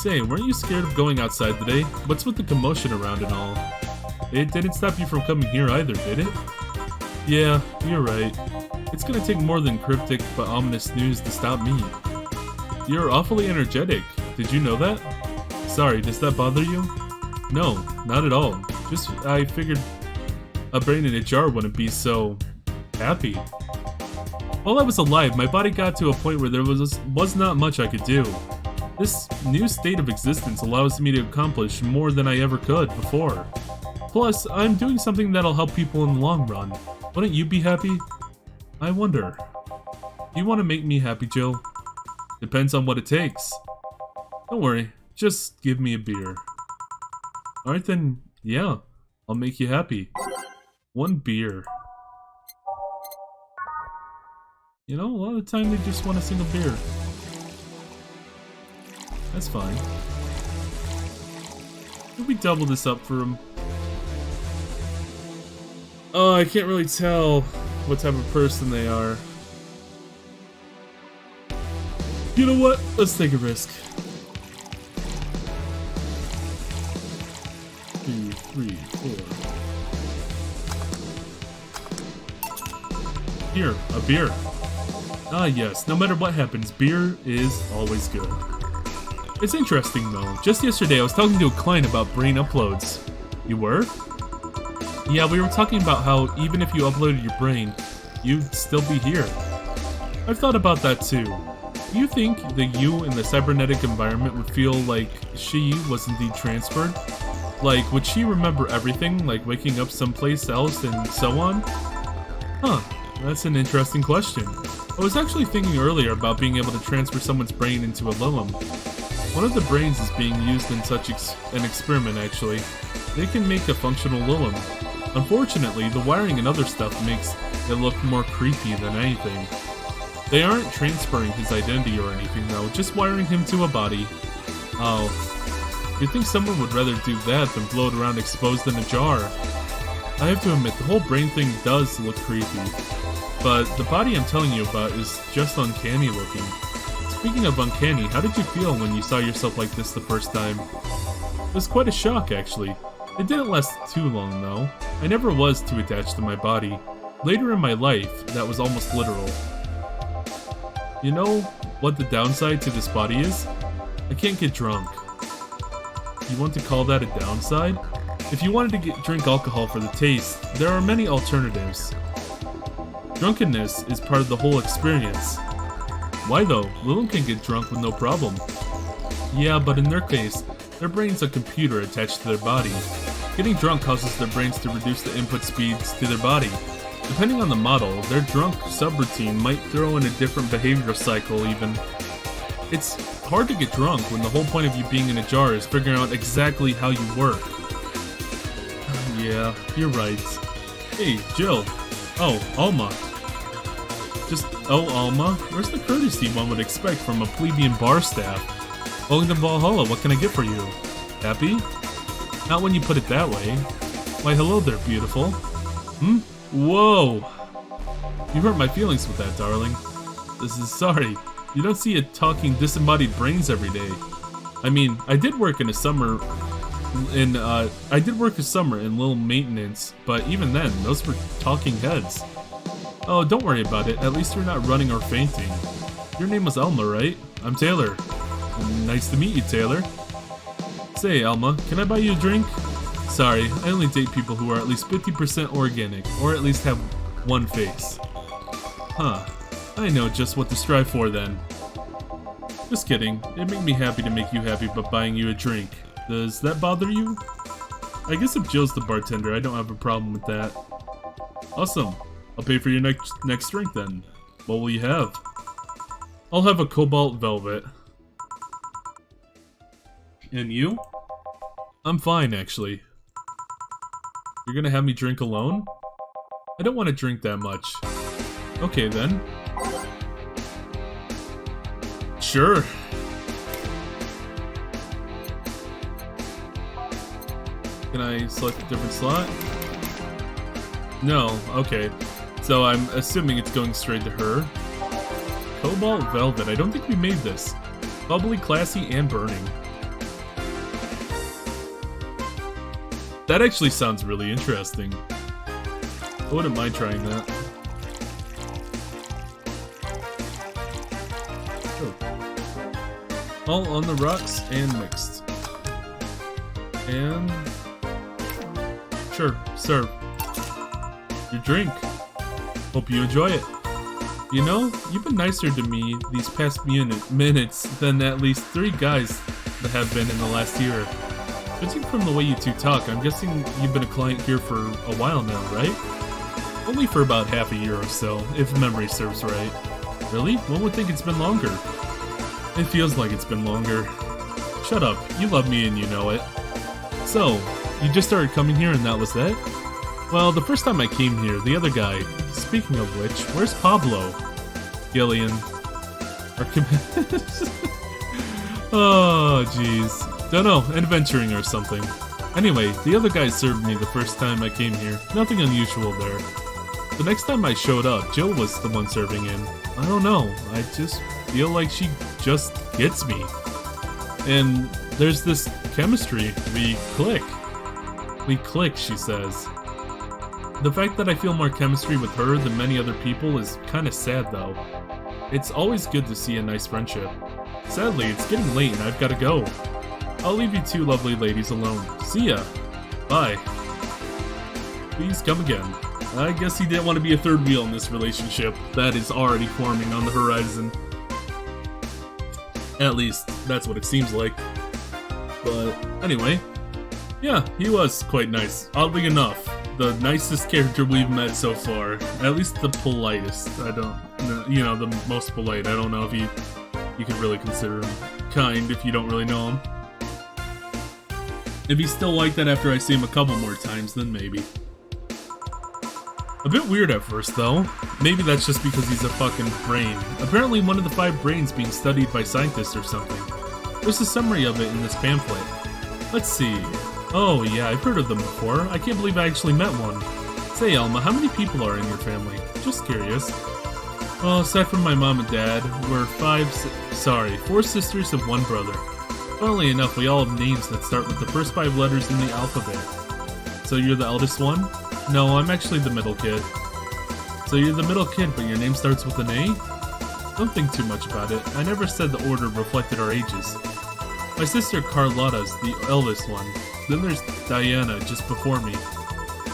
Say, weren't you scared of going outside today? What's with the commotion around and all? It didn't stop you from coming here either, did it? Yeah, you're right. It's gonna take more than cryptic but ominous news to stop me. You're awfully energetic. Did you know that? Sorry, does that bother you? No, not at all. Just, I figured a brain in a jar wouldn't be so happy. While I was alive, my body got to a point where there was not much I could do. This new state of existence allows me to accomplish more than I ever could before. Plus, I'm doing something that'll help people in the long run. Wouldn't you be happy? I wonder. Do you want to make me happy, Jill? Depends on what it takes. Don't worry, just give me a beer. Alright then, yeah, I'll make you happy. 1 beer. You know, a lot of the time they just want a single beer. That's fine. Maybe double this up for him. Oh, I can't really tell what type of person they are. You know what? Let's take a risk. 2, 3, 4. Here, a beer. Ah yes, no matter what happens, beer is always good. It's interesting though. Just yesterday I was talking to a client about brain uploads. You were? Yeah, we were talking about how even if you uploaded your brain, you'd still be here. I've thought about that too. Do you think the you in the cybernetic environment would feel like she was indeed transferred? Like, would she remember everything, like waking up someplace else and so on? Huh, that's an interesting question. I was actually thinking earlier about being able to transfer someone's brain into a Lilum. One of the brains is being used in such an experiment actually. They can make a functional Lilum. Unfortunately, the wiring and other stuff makes it look more creepy than anything. They aren't transferring his identity or anything though, just wiring him to a body. Oh, you'd think someone would rather do that than float around exposed in a jar. I have to admit, the whole brain thing does look creepy. But the body I'm telling you about is just uncanny looking. Speaking of uncanny, how did you feel when you saw yourself like this the first time? It was quite a shock actually. It didn't last too long though. I never was too attached to my body. Later in my life, that was almost literal. You know what the downside to this body is? I can't get drunk. You want to call that a downside? If you wanted to drink alcohol for the taste, there are many alternatives. Drunkenness is part of the whole experience. Why though? Lilum can get drunk with no problem. Yeah, but in their case, their brain's a computer attached to their body. Getting drunk causes their brains to reduce the input speeds to their body. Depending on the model, their drunk subroutine might throw in a different behavioral cycle even. It's hard to get drunk when the whole point of you being in a jar is figuring out exactly how you work. Yeah, you're right. Hey, Jill. Oh, Alma. Alma? Where's the courtesy one would expect from a plebeian bar staff? Welcome to Valhalla, what can I get for you? Happy? Not when you put it that way. Why, hello there, beautiful. Hmm? Whoa! You hurt my feelings with that, darling. Sorry. You don't see a talking disembodied brains every day. I mean, I did work a summer in Lil Maintenance, but even then, those were talking heads. Oh, don't worry about it. At least you're not running or fainting. Your name was Alma, right? I'm Taylor. Nice to meet you, Taylor. Say, Alma, can I buy you a drink? Sorry, I only date people who are at least 50% organic, or at least have one face. Huh. I know just what to strive for then. Just kidding. It'd make me happy to make you happy by buying you a drink. Does that bother you? I guess if Jill's the bartender, I don't have a problem with that. Awesome. I'll pay for your next drink then. What will you have? I'll have a cobalt velvet. And you? I'm fine, actually. You're gonna have me drink alone? I don't want to drink that much. Okay then. Sure. Can I select a different slot? No, okay. So I'm assuming it's going straight to her. Cobalt Velvet, I don't think we made this. Bubbly, classy, and burning. That actually sounds really interesting. I wouldn't mind trying that. Oh. All on the rocks and mixed. And... Sure, serve. Your drink. Hope you enjoy it. You know, you've been nicer to me these past minutes than at least 3 guys that have been in the last year. Judging from the way you two talk, I'm guessing you've been a client here for a while now, right? Only for about half a year or so, if memory serves right. Really? One would think it's been longer. It feels like it's been longer. Shut up, you love me and you know it. So, you just started coming here and that was that? Well, the first time I came here, the other guy, speaking of which, where's Pablo? Gillian. Oh, jeez. Don't know, adventuring or something. Anyway, the other guy served me the first time I came here. Nothing unusual there. The next time I showed up, Jill was the one serving in. I don't know, I just feel like she just gets me. And there's this chemistry. We click. We click, she says. The fact that I feel more chemistry with her than many other people is kinda sad though. It's always good to see a nice friendship. Sadly, it's getting late and I've gotta go. I'll leave you 2 lovely ladies alone. See ya. Bye. Please come again. I guess he didn't want to be a third wheel in this relationship that is already forming on the horizon. At least, that's what it seems like. But, anyway. Yeah, he was quite nice. Oddly enough. The nicest character we've met so far. At least the politest. I don't... You know, the most polite. I don't know if you could really consider him kind if you don't really know him. If he's still like that after I see him a couple more times, then maybe. A bit weird at first, though. Maybe that's just because he's a fucking brain. Apparently one of the 5 brains being studied by scientists or something. There's a summary of it in this pamphlet. Let's see. Oh yeah, I've heard of them before. I can't believe I actually met one. Say, Alma, how many people are in your family? Just curious. Well, aside from my mom and dad, we're 4 sisters and 1 brother. Funnily enough, we all have names that start with the first 5 letters in the alphabet. So you're the eldest one? No, I'm actually the middle kid. So you're the middle kid, but your name starts with an A? Don't think too much about it. I never said the order reflected our ages. My sister Carlotta's the eldest one. Then there's Diana just before me.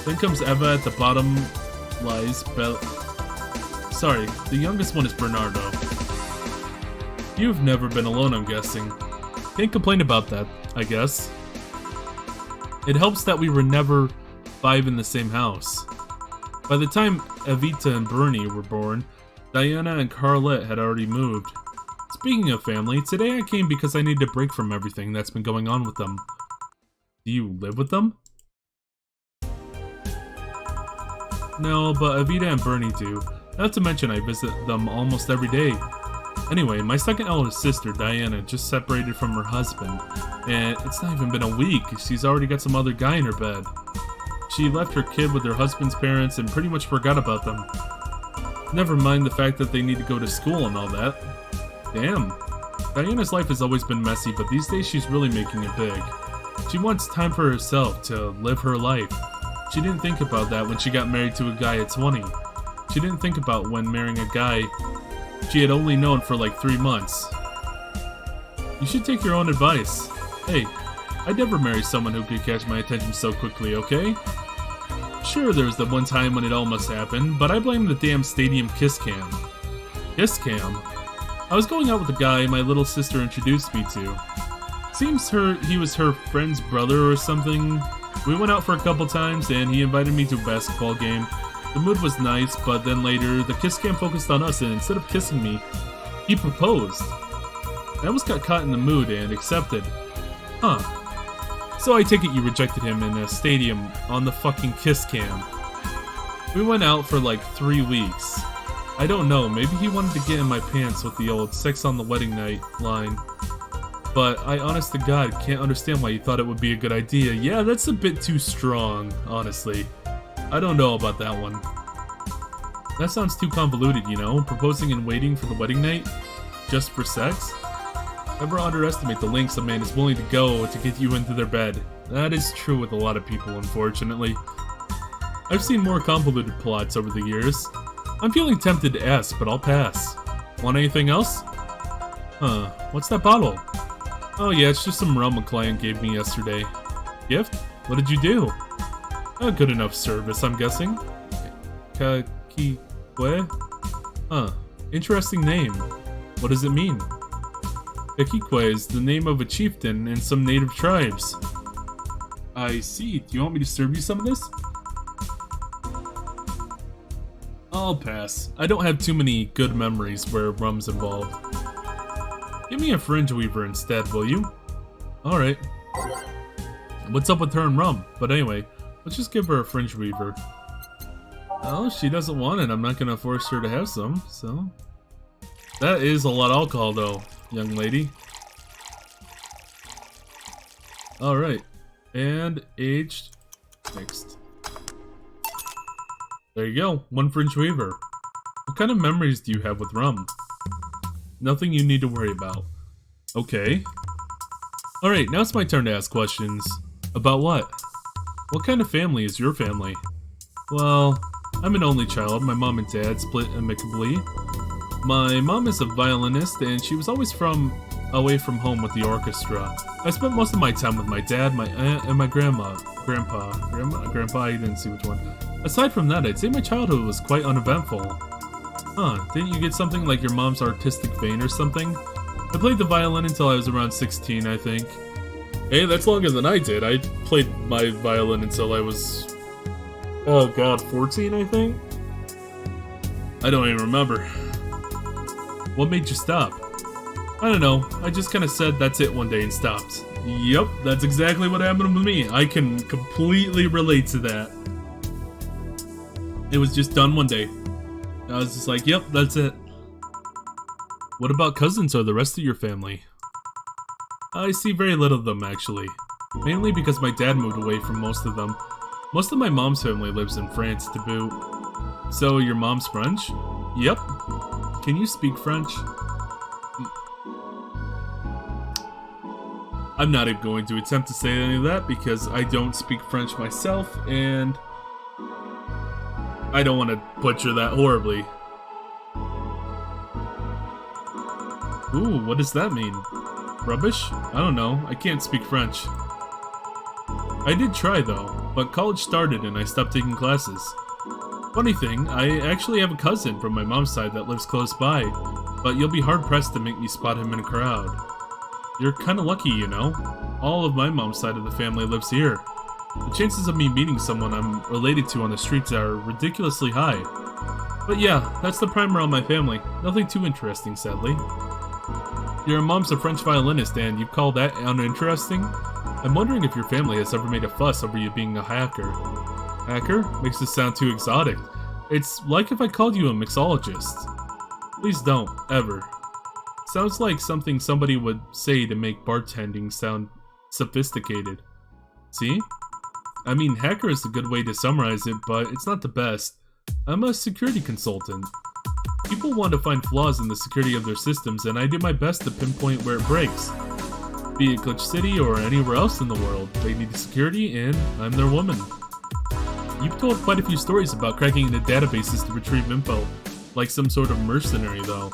Then comes Eva at the bottom lies Sorry, the youngest one is Bernardo. You've never been alone, I'm guessing. Can't complain about that, I guess. It helps that we were never 5 in the same house. By the time Evita and Bernie were born, Diana and Carlette had already moved. Speaking of family, today I came because I needed a break from everything that's been going on with them. Do you live with them? No, but Evita and Bernie do. Not to mention I visit them almost every day. Anyway, my second eldest sister, Diana, just separated from her husband, and it's not even been a week. She's already got some other guy in her bed. She left her kid with her husband's parents and pretty much forgot about them. Never mind the fact that they need to go to school and all that. Damn. Diana's life has always been messy, but these days she's really making it big. She wants time for herself to live her life. She didn't think about that when she got married to a guy at 20. She didn't think about when marrying a guy she had only known for like 3 months. You should take your own advice. Hey, I'd never marry someone who could catch my attention so quickly, okay? Sure, there was that one time when it almost happened, but I blame the damn stadium kiss cam. Kiss cam? I was going out with a guy my little sister introduced me to. Seems he was her friend's brother or something. We went out for a couple times and he invited me to a basketball game. The mood was nice, but then later, the kiss cam focused on us and instead of kissing me, he proposed. I almost got caught in the mood and accepted. Huh. So I take it you rejected him in a stadium on the fucking kiss cam. We went out for like 3 weeks. I don't know, maybe he wanted to get in my pants with the old sex on the wedding night line. But I honest to God can't understand why you thought it would be a good idea. Yeah, that's a bit too strong, honestly. I don't know about that one. That sounds too convoluted, you know? Proposing and waiting for the wedding night? Just for sex? Never underestimate the lengths a man is willing to go to get you into their bed. That is true with a lot of people, unfortunately. I've seen more convoluted plots over the years. I'm feeling tempted to ask, but I'll pass. Want anything else? Huh, what's that bottle? Oh yeah, it's just some rum a client gave me yesterday. Gift? What did you do? A good enough service, I'm guessing. Kakikwe? Huh, interesting name. What does it mean? Kakikwe is the name of a chieftain in some native tribes. I see. Do you want me to serve you some of this? I'll pass. I don't have too many good memories where rum's involved. Give me a fringe weaver instead, will you? Alright. What's up with her and rum? But anyway, let's just give her a fringe weaver. Oh, she doesn't want it. I'm not gonna force her to have some, so... That is a lot of alcohol though, young lady. Alright. And aged. Next. There you go. One fringe weaver. What kind of memories do you have with rum? Nothing you need to worry about. Okay. Alright, now it's my turn to ask questions. About what? What kind of family is your family? Well, I'm an only child. My mom and dad split amicably. My mom is a violinist and she was always away from home with the orchestra. I spent most of my time with my dad, my aunt, and my grandpa. Grandpa, I didn't see which one. Aside from that, I'd say my childhood was quite uneventful. Huh, didn't you get something like your mom's artistic vein or something? I played the violin until I was around 16, I think. Hey, that's longer than I did. I played my violin until I was... oh god, 14, I think? I don't even remember. What made you stop? I don't know, I just kinda said that's it one day and stopped. Yep, that's exactly what happened with me. I can completely relate to that. It was just done one day. I was just like, yep, that's it. What about cousins or the rest of your family? I see very little of them, actually. Mainly because my dad moved away from most of them. Most of my mom's family lives in France to boot. So, your mom's French? Yep. Can you speak French? I'm not even going to attempt to say any of that because I don't speak French myself, and I don't want to butcher that horribly. Ooh, what does that mean? Rubbish? I don't know. I can't speak French. I did try though, but college started and I stopped taking classes. Funny thing, I actually have a cousin from my mom's side that lives close by, but you'll be hard-pressed to make me spot him in a crowd. You're kinda lucky, you know? All of my mom's side of the family lives here. The chances of me meeting someone I'm related to on the streets are ridiculously high. But yeah, that's the primer on my family. Nothing too interesting, sadly. Your mom's a French violinist and you call that uninteresting? I'm wondering if your family has ever made a fuss over you being a hacker. Hacker? Makes it sound too exotic. It's like if I called you a mixologist. Please don't, ever. Sounds like something somebody would say to make bartending sound sophisticated. See? I mean, hacker is a good way to summarize it, but it's not the best. I'm a security consultant. People want to find flaws in the security of their systems, and I do my best to pinpoint where it breaks. Be it Glitch City or anywhere else in the world, they need security, and I'm their woman. You've told quite a few stories about cracking into databases to retrieve info, like some sort of mercenary, though.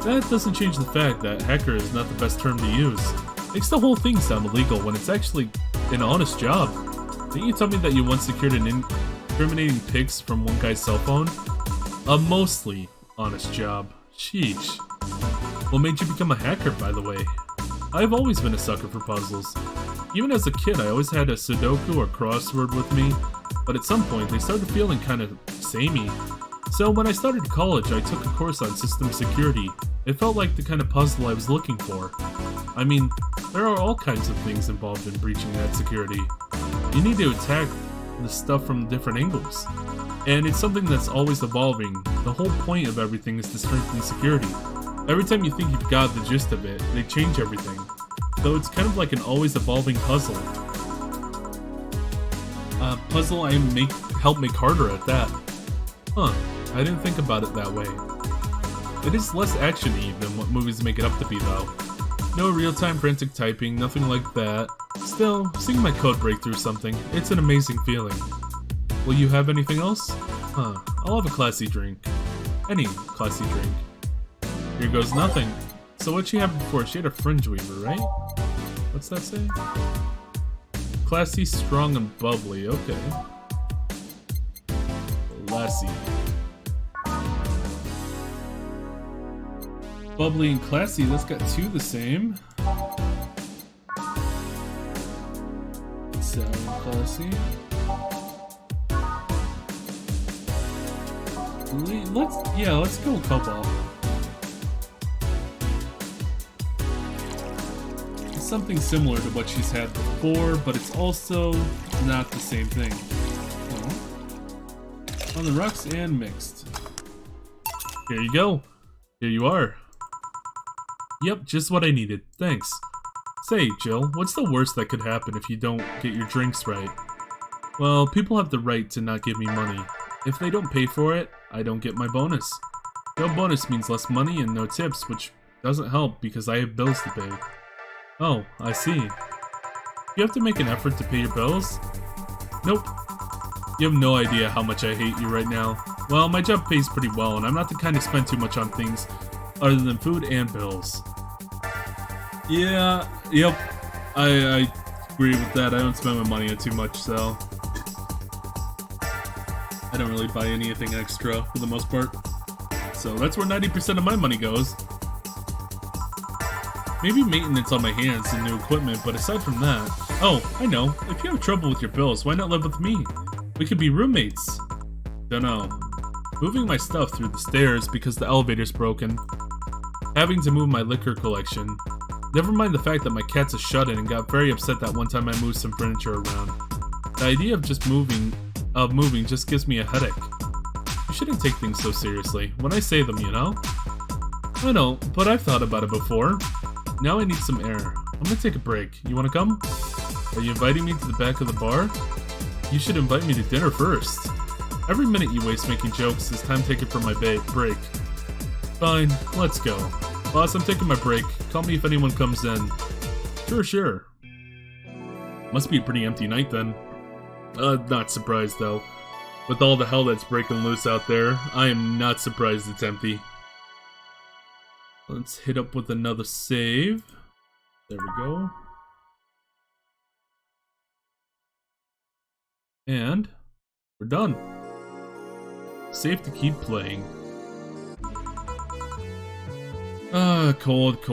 That doesn't change the fact that hacker is not the best term to use. Makes the whole thing sound illegal when it's actually an honest job. Didn't you tell me that you once secured an incriminating pics from one guy's cell phone? A mostly honest job. Sheesh. What made you become a hacker, by the way? I've always been a sucker for puzzles. Even as a kid, I always had a Sudoku or crossword with me, but at some point they started feeling kind of samey. So when I started college, I took a course on system security. It felt like the kind of puzzle I was looking for. I mean, there are all kinds of things involved in breaching that security. You need to attack the stuff from different angles. And it's something that's always evolving. The whole point of everything is to strengthen security. Every time you think you've got the gist of it, they change everything. So it's kind of like an always evolving puzzle. Puzzle I help make harder at that. Huh, I didn't think about it that way. It is less action-y than what movies make it up to be though. No real-time frantic typing, nothing like that. Still, seeing my code break through something, it's an amazing feeling. Will you have anything else? Huh, I'll have a classy drink. Any classy drink. Here goes nothing. So what'd she have before? She had a fringe weaver, right? What's that say? Classy, strong, and bubbly, okay. Classy. Bubbly and classy, that's got two the same. Sound classy. Let's go cobalt. It's something similar to what she's had before, but it's also not the same thing. Oh. On the rocks and mixed. Here you go. Here you are. Yep, just what I needed. Thanks. Say, Jill, what's the worst that could happen if you don't get your drinks right? Well, people have the right to not give me money. If they don't pay for it, I don't get my bonus. No bonus means less money and no tips, which doesn't help because I have bills to pay. Oh, I see. You have to make an effort to pay your bills? Nope. You have no idea how much I hate you right now. Well, my job pays pretty well, and I'm not the kind to spend too much on things other than food and bills. Yeah, yep. I agree with that. I don't spend my money on too much, so I don't really buy anything extra for the most part. So that's where 90% of my money goes. Maybe maintenance on my hands and new equipment, but aside from that... Oh, I know. If you have trouble with your bills, why not live with me? We could be roommates. Dunno. Moving my stuff through the stairs because the elevator's broken. Having to move my liquor collection. Never mind the fact that my cat's a shut-in and got very upset that one time I moved some furniture around. The idea of just moving just gives me a headache. You shouldn't take things so seriously. When I say them, you know? I know, but I've thought about it before. Now I need some air. I'm gonna take a break. You wanna come? Are you inviting me to the back of the bar? You should invite me to dinner first. Every minute you waste making jokes is time taken for my break. Fine, let's go. Boss, I'm taking my break. Call me if anyone comes in. Sure. Must be a pretty empty night then. Not surprised though. With all the hell that's breaking loose out there, I am not surprised it's empty. Let's hit up with another save. There we go. And we're done. Safe to keep playing. Cold. I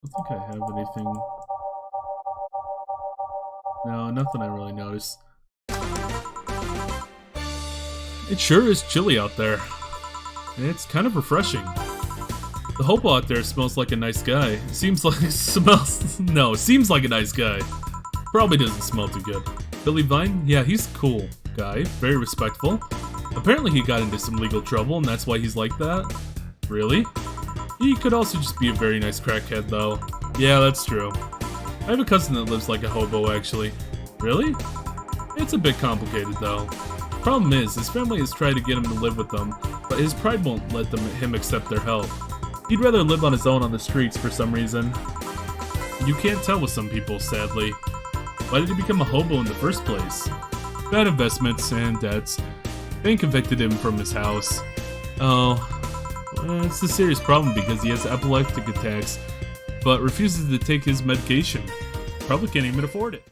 don't think I have anything. No, nothing I really noticed. It sure is chilly out there. It's kind of refreshing. The hobo out there smells like a nice guy. Seems like a nice guy. Probably doesn't smell too good. Billy Vine? Yeah, he's a cool guy. Very respectful. Apparently he got into some legal trouble and that's why he's like that. Really? He could also just be a very nice crackhead though. Yeah, that's true. I have a cousin that lives like a hobo actually. Really? It's a bit complicated though. Problem is, his family has tried to get him to live with them, but his pride won't let him accept their help. He'd rather live on his own on the streets for some reason. You can't tell with some people, sadly. Why did he become a hobo in the first place? Bad investments and debts. Bank evicted him from his house. Oh, it's a serious problem because he has epileptic attacks, but refuses to take his medication. Probably can't even afford it.